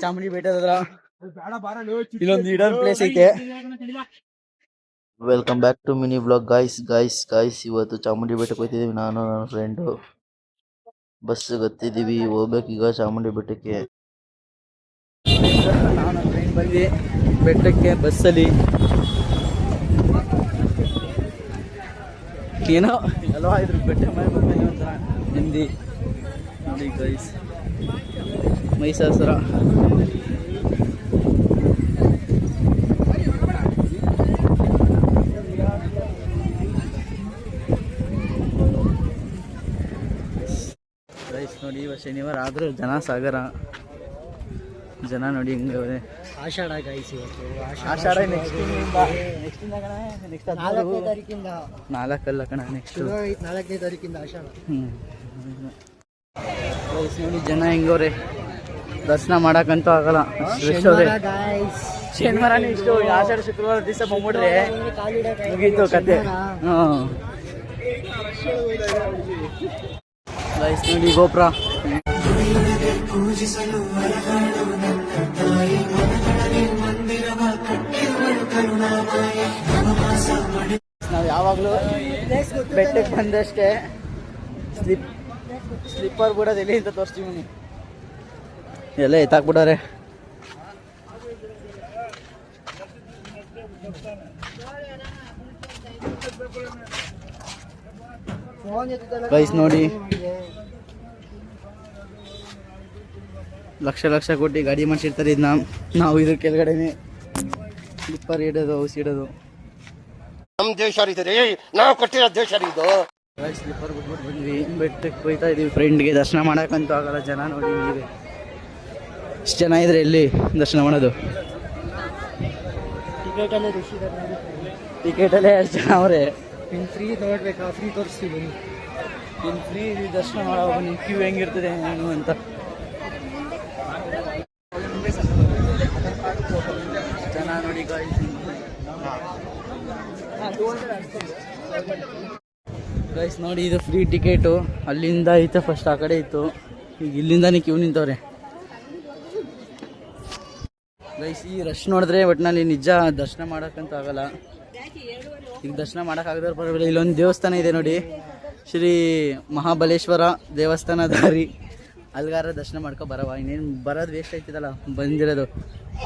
ಚಾಮುಂಡಿ ಬೆಟ್ಟದ ಇಲ್ಲೊಂದು hidden place ಐತೆ. Welcome back to mini blog guys. ಇವತ್ತು ಚಾಮುಂಡಿ ಬೆಟ್ಟಕ್ಕೆ ಹೋಗ್ತಿದ್ದೀವಿ, ನಾನು ನನ್ನ ಫ್ರೆಂಡು. ಬಸ್ ಗತ್ತಿದ್ದೀವಿ, ಹೋಗ್ಬೇಕೀಗ ಚಾಮುಂಡಿ ಬೆಟ್ಟಕ್ಕೆ. ನಾನು ಟ್ರೈನ್ ಬಂದು ಬೆಟ್ಟಕ್ಕೆ ಬಸ್ಸಲ್ಲಿ ಏನೋ ಎಲ್ಲೋ ಇದ್ರ ಬೆಟ್ಟ ಮೇಲೆ ಬಂದಲ್ಲಿ ಒಂಥರ ಹಿಂದಿ ನೋಡಿ ಗೈಸ್. ಮೈಸಾಸುರ ಗೈಸ್ ನೋಡಿ. ಇವತ್ತು ಶನಿವಾರ ಆದರೂ ಜನ ಸಾಗರ, ಜನ ನೋಡಿ ಹಿಂಗೆ ಅವರೇ. ಆಷಾಢ ಗೈಸ್, ಇವತ್ತು ಆಷಾಢ ನೆಕ್ಸ್ಟ್ ತಾರೀಕಿಂದ 4 ಅಲ್ಲ ಕಣ, ನೆಕ್ಸ್ಟ್ 4ನೇ ತಾರೀಕಿಂದ ಆಷಾಢ. ಗೈಸ್ ನೋಡಿ ಜನ ಹೆಂಗವ್ರೆ, ದರ್ಶನ ಮಾಡಕ್ಕಂತೂ ಆಗಲ್ಲ, ಶನಿವಾರನೇ ಇಷ್ಟು. ಆಷಾಢ ಶುಕ್ರವಾರ ದಿವಸ ಬಂದ್ಬಿಟ್ರೆ ಮುಗೀತು ಕತೆ. ಗೈಸ್ ನೋಡಿ ಗೋಪುರ. ನಾವು ಯಾವಾಗಲೂ ಬೆಟ್ಟಕ್ಕೆ ಬಂದಷ್ಟೇ ಸ್ಲಿಪ್ಪರ್ ಬಿಡೋದು ಎಲ್ಲಿ ಅಂತ ತೋರಿಸ್ತೀವಿ. ಎಲ್ಲ ಎತ್ತಾಕ್ಬಿಡೋರೆ. ಗೈಸ್ ನೋಡಿ, ಲಕ್ಷ ಕೊಟ್ಟು ಗಾಡಿ ಮಾಡಿಸಿರ್ತಾರೆ. ಇದು ನಾವು ಇದ್ರ ಕೆಳಗಡೆನೆ ಸ್ಲಿಪ್ಪರ್ ಇಡೋದು, ಔಸ್ ಇಡೋದು. ನಮ್ಮ ದೇಶ ನಾವು ಕೊಟ್ಟಿರೋ ದೇಶ ಇದು. ಸ್ಲಿಪ್ಪರ್ ಬಿಟ್ಬಿಟ್ಟು ಬಂದ್ವಿ, ಬೆಟ್ಟಕ್ಕೆ ಹೋಯ್ತಾ ಇದೀವಿ. ಫ್ರೆಂಡ್ಗೆ ದರ್ಶನ ಮಾಡೋಕ್ಕಂತೂ ಆಗಲ್ಲ, ಜನ ನೋಡಿ ನೀವೇ ಇಷ್ಟು ಜನ ಇದ್ರೆ ಎಲ್ಲಿ ದರ್ಶನ ಮಾಡೋದು. ಟಿಕೆಟಲ್ಲೇ ಅಷ್ಟು ಜನ ಅವರೇ. ಇನ್ನು ಫ್ರೀ ನೋಡ್ಬೇಕಾ? ಫ್ರೀ ತೋರಿಸ್ತೀವಿ. ಇನ್ನು ಫ್ರೀ ದರ್ಶನ ಮಾಡೋ ನಿಮ್ಮ ಕ್ಯೂ ಹೆಂಗಿರ್ತದೆ ಏನು ಅಂತ. ಜನ ನೋಡಿ ಗೈಸ್ ನೋಡಿ, ಇದು ಫ್ರೀ ಟಿಕೆಟು. ಅಲ್ಲಿಂದ ಐತೆ ಫಸ್ಟ್, ಆ ಕಡೆ ಇತ್ತು, ಈಗ ಇಲ್ಲಿಂದಾನೇ ಕ್ಯೂ ನಿಂತವ್ರೆ ಗೈಸ್. ಈ ರಶ್ ನೋಡಿದ್ರೆ ಒಟ್ಟಿನಲ್ಲಿ ನಿಜ ದರ್ಶನ ಮಾಡೋಕ್ಕಂತೂ ಆಗಲ್ಲ. ಈಗ ದರ್ಶನ ಮಾಡೋಕ್ಕಾಗದವ್ರು ಪರವಾಗಿಲ್ಲ. ಇಲ್ಲೊಂದು ದೇವಸ್ಥಾನ ಇದೆ ನೋಡಿ, ಶ್ರೀ ಮಹಾಬಲೇಶ್ವರ ದೇವಸ್ಥಾನ ದಾರಿ. ಅಲ್ಗಾರ ದರ್ಶನ ಮಾಡ್ಕೊ ಬರವ, ಇನ್ನೇನು ಬರೋದು ವೇಸ್ಟ್ ಆಯ್ತದಲ್ಲ ಬಂದಿರೋದು.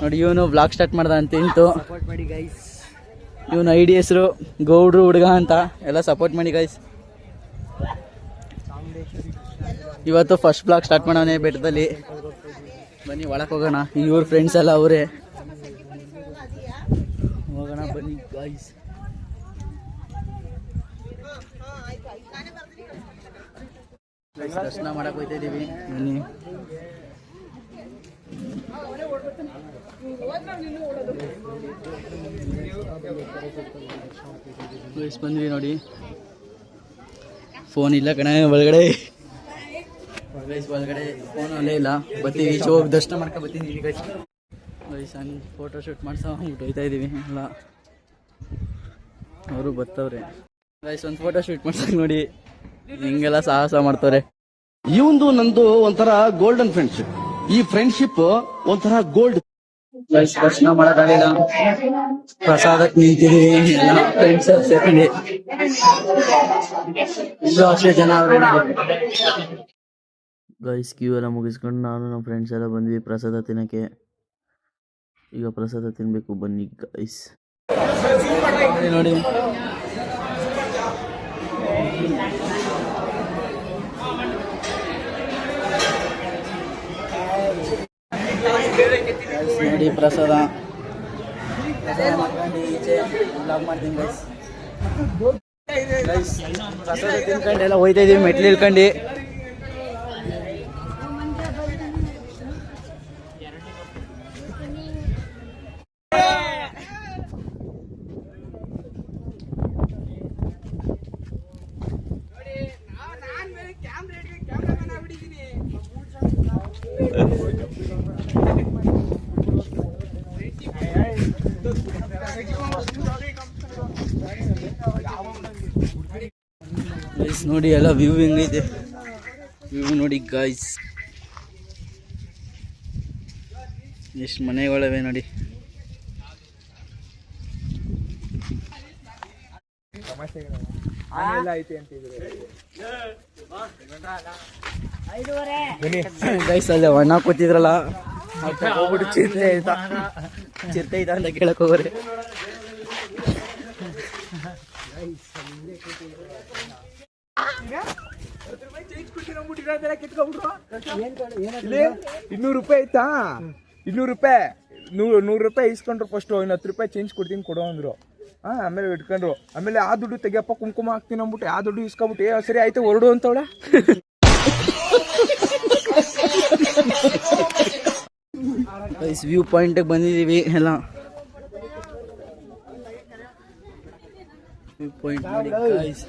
ನೋಡಿ ಇವನು ಬ್ಲಾಗ್ ಸ್ಟಾರ್ಟ್ ಮಾಡ್ದ ಅಂತ ಇಂತು ಸಪೋರ್ಟ್ ಮಾಡಿ ಗೈಸ್. ಇವನು ಐಡಿ ಹೆಸರು ಗೌಡ್ರು ಹುಡುಗ ಅಂತ, ಎಲ್ಲ ಸಪೋರ್ಟ್ ಮಾಡಿ ಗೈಸ್. ಇವತ್ತು ಫಸ್ಟ್ ಬ್ಲಾಗ್ ಸ್ಟಾರ್ಟ್ ಮಾಡೋಣ ಬೆಟ್ಟದಲ್ಲಿ. ಬನ್ನಿ ಒಳಕ್ಕೆ ಹೋಗೋಣ. ಇವ್ರ ಫ್ರೆಂಡ್ಸ್ ಎಲ್ಲ ಅವರೇ, ಹೋಗೋಣ ಬನ್ನಿ ಗೈಸ್. ದರ್ಶನ ಮಾಡಕ್ ಹೋಗ್ತಾ ಇದೀವಿ, ಬನ್ನಿ. ಬಂದ್ವಿ ನೋಡಿ. ಫೋನ್ ಇಲ್ಲ ಕಣ ಒಳಗಡೆ, ಒಳಗಡೆ ಫೋನ್ ಅಲ್ಲೇ ಇಲ್ಲ. ಬರ್ತೀವಿ, ಈಚೆ ಹೋಗಿ ದರ್ಶನ ಮಾಡ್ಕೊ ಬರ್ತೀನಿ ಗೈಸ್. ಹಂಗೆ ಫೋಟೋ ಶೂಟ್ ಮಾಡ್ಸ್ಬಿಟ್ಟು ಹೋಗ್ತಾ ಇದೀವಿ ಎಲ್ಲ. ಅವರು ಬರ್ತವ್ರೆ ಗೈಸ್, ಒಂದು ಫೋಟೋ ಶೂಟ್ ಮಾಡ್ಸಕ್ ನೋಡಿ ಹಿಂಗೆಲ್ಲ ಸಾಹಸ ಮಾಡ್ತವ್ರೆ. ಇವಂದು ನಂದು ಒಂಥರ ಗೋಲ್ಡನ್ ಫ್ರೆಂಡ್ಶಿಪ್. ಈ ಫ್ರೆಂಡ್ಶಿಪ್ ಒಂಥರ ಗೋಲ್ಡ್. ದರ್ಶನ ಮಾಡೋದಾಗಲಿಲ್ಲ, ಪ್ರಸಾದಕ್ಕೆ ನಿಂತಿದೀವಿ ಎಲ್ಲ ಫ್ರೆಂಡ್ಸ್ ಸೇರ್ಕೊಂಡು. ಇಲ್ಲೂ ಅಷ್ಟೇ ಜನ ಅವ್ರೆ. ಗೈಸ್ ಕ್ಯೂ ಎಲ್ಲ ಮುಗಿಸ್ಕೊಂಡು ನಾನು ನಮ್ಮ ಫ್ರೆಂಡ್ಸ್ ಎಲ್ಲ ಬಂದ್ವಿ ಪ್ರಸಾದ ತಿನ್ನಕ್ಕೆ. ಈಗ ಪ್ರಸಾದ ತಿನ್ಬೇಕು, ಬನ್ನಿ ಗೈಸ್. ನೋಡಿ ನೋಡಿ ಪ್ರಸಾದ ಮಾಡ್ಕೊಂಡು ಈಚೆ ಬ್ಲಾಗ್ ಮಾಡ್ತೀನಿ ಗೈಸ್. ಪ್ರಸಾದ ತಿನ್ಕೊಂಡು ಎಲ್ಲ ಹೋಯ್ತಾ ಇದೀವಿ, ಮೆಟ್ಲು ಇಳ್ಕೊಂಡು. ನೋಡಿ ಎಲ್ಲ ವ್ಯೂ ಹೆಂಗೈತೆ. ಇವು ನೋಡಿ ಗಾಯ್ಸ್, ಎಷ್ಟು ಮನೆಗಳಿವೆ ನೋಡಿ. ಗೈಸ್ ಅಲ್ಲಿ ಅಣ್ಣ ಕೂತಿದ್ರಲ್ಲ, ಹೋಗ್ಬಿಟ್ಟು ಚಿರತೆ ಐತಾ ಅಂತ ಕೇಳಕ್ ಹೋಗ್ರಿ. ₹200 ಐತಾ? ₹200 ಇಸ್ಕೊಂಡ್ರು. ಫಸ್ಟ್ ₹10 ಚೇಂಜ್ ಕೊಡ್ತೀನಿ ಕೊಡು ಅಂದ್ರು. ಆಮೇಲೆ ಇಟ್ಕೊಂಡ್ರು. ಆಮೇಲೆ ಆ ದುಡ್ಡು ತೆಗಿಯಪ್ಪ, ಕುಂಕುಮ ಹಾಕ್ತೀನಿ ಅಂದ್ಬಿಟ್ಟು ಆ ದುಡ್ಡು ಇಸ್ಕೊಬಿಟ್ಟು ಸರಿ ಆಯ್ತು ಹೊರಡು ಅಂತವಳೆ. ವ್ಯೂ ಪಾಯಿಂಟ್ ಬಂದಿದೀವಿ ಎಲ್ಲ. ವ್ಯೂ ಪಾಯಿಂಟ್ ನೋಡಿ ಗೈಸ್.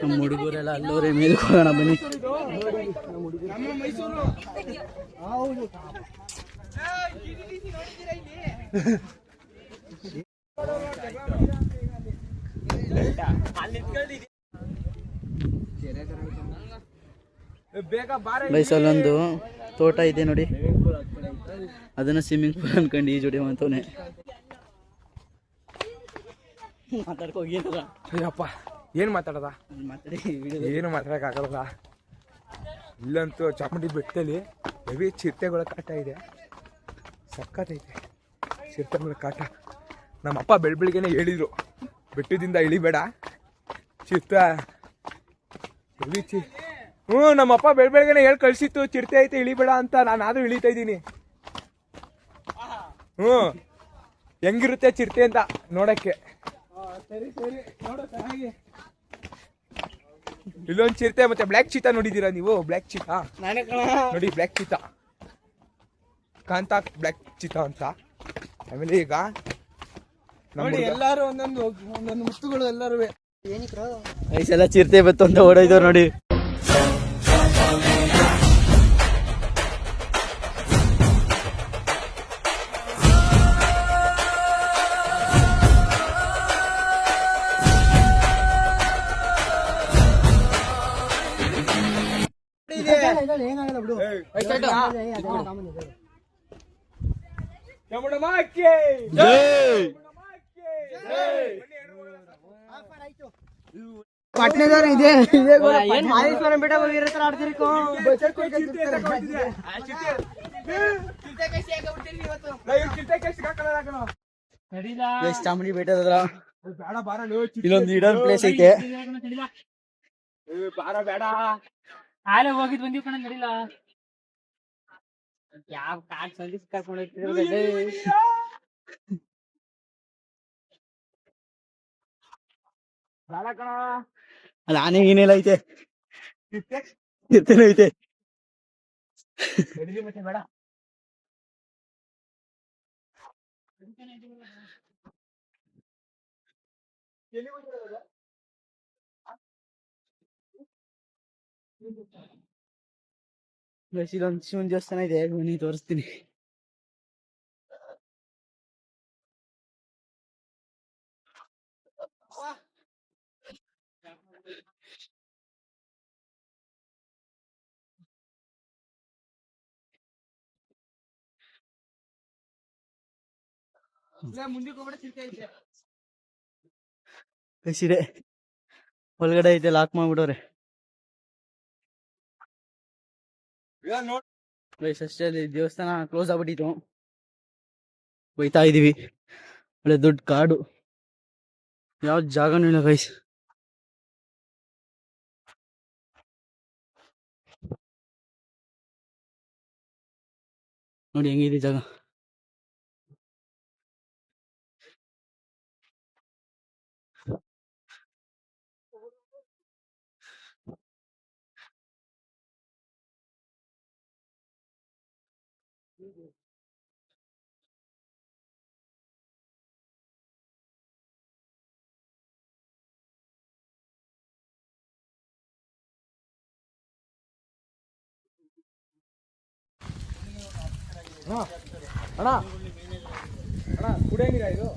ನಮ್ಮ ಹುಡುಗರೆಲ್ಲ ಅಲ್ಲೋರೆ ಮೇಲೆ ಹೋಗೋಣ ಬನ್ನಿ. ಗೈಸ್ ಅಲ್ಲೊಂದು ತೋಟ ಇದೆ ನೋಡಿ, ಅದನ್ನ ಸ್ವಿಮ್ಮಿಂಗ್ ಪೂಲ್ ಅನ್ಕೊಂಡು ಈ ಜೋಡಿ ಅಂತವನೆ ಮಾತಾಡ್ಕೋಗಿಲ್ಲ. ಅಯ್ಯಪ್ಪ ಏನ್ ಮಾತಾಡದ, ಮಾತಾಡಿ ಏನು ಮಾತಾಡಕ್ಕಾಗಲ್ಲ. ಇಲ್ಲಂತೂ ಚಾಮುಂಡಿ ಬೆಟ್ಟದಲ್ಲಿ ಹೆವಿ ಚಿರತೆಗಳ ಕಾಟ ಇದೆ, ಸಕ್ಕತ್ತೈತೆ ಚಿರತೆಗಳ ಕಾಟ. ನಮ್ಮಪ್ಪ ಬೆಳಬೆಳಿಗ್ಗೆನೆ ಹೇಳಿದ್ರು, ಬೆಟ್ಟದಿಂದ ಇಳಿಬೇಡ ಚಿರತೆ ಹೆವಿ ನಮ್ಮಪ್ಪ ಬೆಳಬೆಳಿಗ್ಗೆನೆ ಹೇಳಿ ಕಳ್ಸಿತ್ತು, ಚಿರತೆ ಐತೆ ಇಳಿಬೇಡ ಅಂತ. ನಾನಾದ್ರೂ ಇಳಿತಾ ಇದ್ದೀನಿ. ಹೆಂಗಿರುತ್ತೆ ಚಿರತೆ ಅಂತ ನೋಡಕ್ಕೆ. ಸರಿ ನೋಡೋ ಚೆನ್ನಾಗಿ. ಇಲ್ಲೊಂದು ಚಿರತೆ, ಮತ್ತೆ ಬ್ಲ್ಯಾಕ್ ಚೀತಾ ನೋಡಿದೀರಾ ನೀವು? ಬ್ಲ್ಯಾಕ್ ಚೀತಾ ನೋಡಿ, ಬ್ಲ್ಯಾಕ್ ಚೀತಾ ಕಾಂತ ಬ್ಲ್ಯಾಕ್ ಚೀತಾ ಅಂತ. ಆಮೇಲೆ ಈಗ ನೋಡಿ ಎಲ್ಲಾರು ಒಂದೊಂದು ಮುತ್ತುಗಳು ಎಲ್ಲರೂ ಎಲ್ಲ ಚಿರತೆ ಬತ್ತು ಅಂತ ಓಡೋಯ್ದವ್ರು ನೋಡಿ. ಪಾಟ್ನೇದಾರ ಇದೆ ಮಾದೇಶ್ವರಂ ಬೆಟ್ಟ ಹೋಗಿರತ್ರ ಆಡ್ತಿರಿ. ಚಾಮುಂಡಿ ಬೆಟ್ಟದ ಇಲ್ಲೊಂದು ಹಿಡನ್ ಪ್ಲೇಸ್ ಐತೆ. ಬೇಡ ಆಲೆ ಹೋಗಿದ್ ಬಂದಿವ್ ಕಣ, ನಡಿಲ್ಲ. ಯಾವ ಕಾಡ್ ಸಂದೇಶ ಕರ್ಕೊಂಡು ಹೋಗ್ತಿದ್ರೆ ಅಲ್ಲಿ ಆನೆ ಗೀನೆಲ್ಲ ಐತೆ, ಚಿರತೆನೂ ಐತೆ. ಮತ್ತೆ ಬೇಡ. ಇಲ್ಲೊಂದು ಶಿವನ್ ದೇವಸ್ಥಾನ ಇದೆ, ಬನ್ನಿ ತೋರಿಸ್ತೀನಿ. ಕಸಿದೆ ಒಳಗಡೆ ಐತೆ, ಲಾಕ್ ಮಾಡ್ಬಿಡೋರೆ. ಅಷ್ಟೇ ದೇವಸ್ಥಾನ ಕ್ಲೋಸ್ ಆಗ್ಬಿಟ್ಟಿತ್ತು. ಹೋಯ್ತಾ ಇದೀವಿ. ಒಳ್ಳೆ ದೊಡ್ಡ ಕಾಡು, ಯಾವ ಜಾಗನೂ ಇಲ್ಲ ಗೈಸ್. ನೋಡಿ ಹೆಂಗಿದೆ ಜಾಗ. ಅಣ್ಣ ಕುಡಿಯೋ ನೀರ ಇದು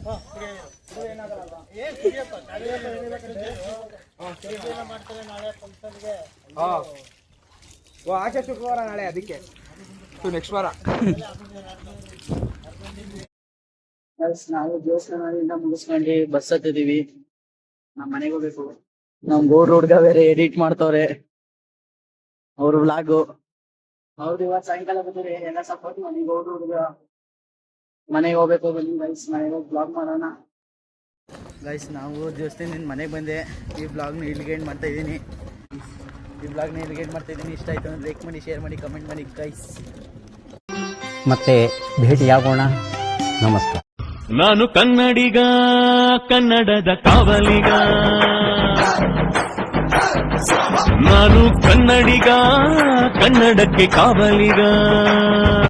ಆಚೆ ಶುಕ್ರವಾರ ನಾಳೆ ಅದಕ್ಕೆ ನೆಕ್ಸ್ಟ್ ವಾರ ನಾವು ದೇವಸ್ಥಾನದಿಂದ ಮುಗಿಸ್ಕೊಂಡು ಬಸ್ ಹತ್ತಿದೀವಿ. ನಮ್ಮ ಮನೆಗೆ ಹೋಗ್ಬೇಕು. ನಮ್ ಗೋಡ್ ಹುಡ್ಗ ಬೇರೆ ಎಡಿಟ್ ಮಾಡ್ತವ್ರೆ ಅವ್ರ ವ್ಲಾಗು. ಅವ್ರು ಇವತ್ತು ಸಾಯಂಕಾಲ ಬರ್ತಾರೆ. ಎಲ್ಲ ಸಪೋರ್ಟ್ ಮಾಡಿ ಗೋಡ್ ಹುಡ್ಗ ಮನೆಗೆ ಹೋಗ್ಬೇಕು. ಬನ್ನಿ ಗೈಸ್, ಮನೆಗೆ ಹೋಗಿ ಬ್ಲಾಗ್ ಮಾಡೋಣ ಗೈಸ್. ನಾವು ದೇವಸ್ಥಾನದಿಂದ ಮನೆಗೆ ಬಂದೆ. ಈ ಬ್ಲಾಗ್ನ ಇಲ್ಲಿಗೆ ಎಂಡ್ ಮಾಡ್ತಾ ಇದ್ದೀನಿ. ಇಷ್ಟ ಆಯ್ತು ಅಂದ್ರೆ ಲೈಕ್ ಮಾಡಿ, ಶೇರ್ ಮಾಡಿ, ಕಮೆಂಟ್ ಮಾಡಿ ಗೈಸ್. ಮತ್ತೆ ಭೇಟಿಯಾಗೋಣ. ನಮಸ್ಕಾರ. ನಾನು ಕನ್ನಡಿಗ, ಕನ್ನಡದ ಕಾವಲಿಗ. ನಾನು ಕನ್ನಡಿಗ, ಕನ್ನಡಕ್ಕೆ ಕಾವಲಿಗ.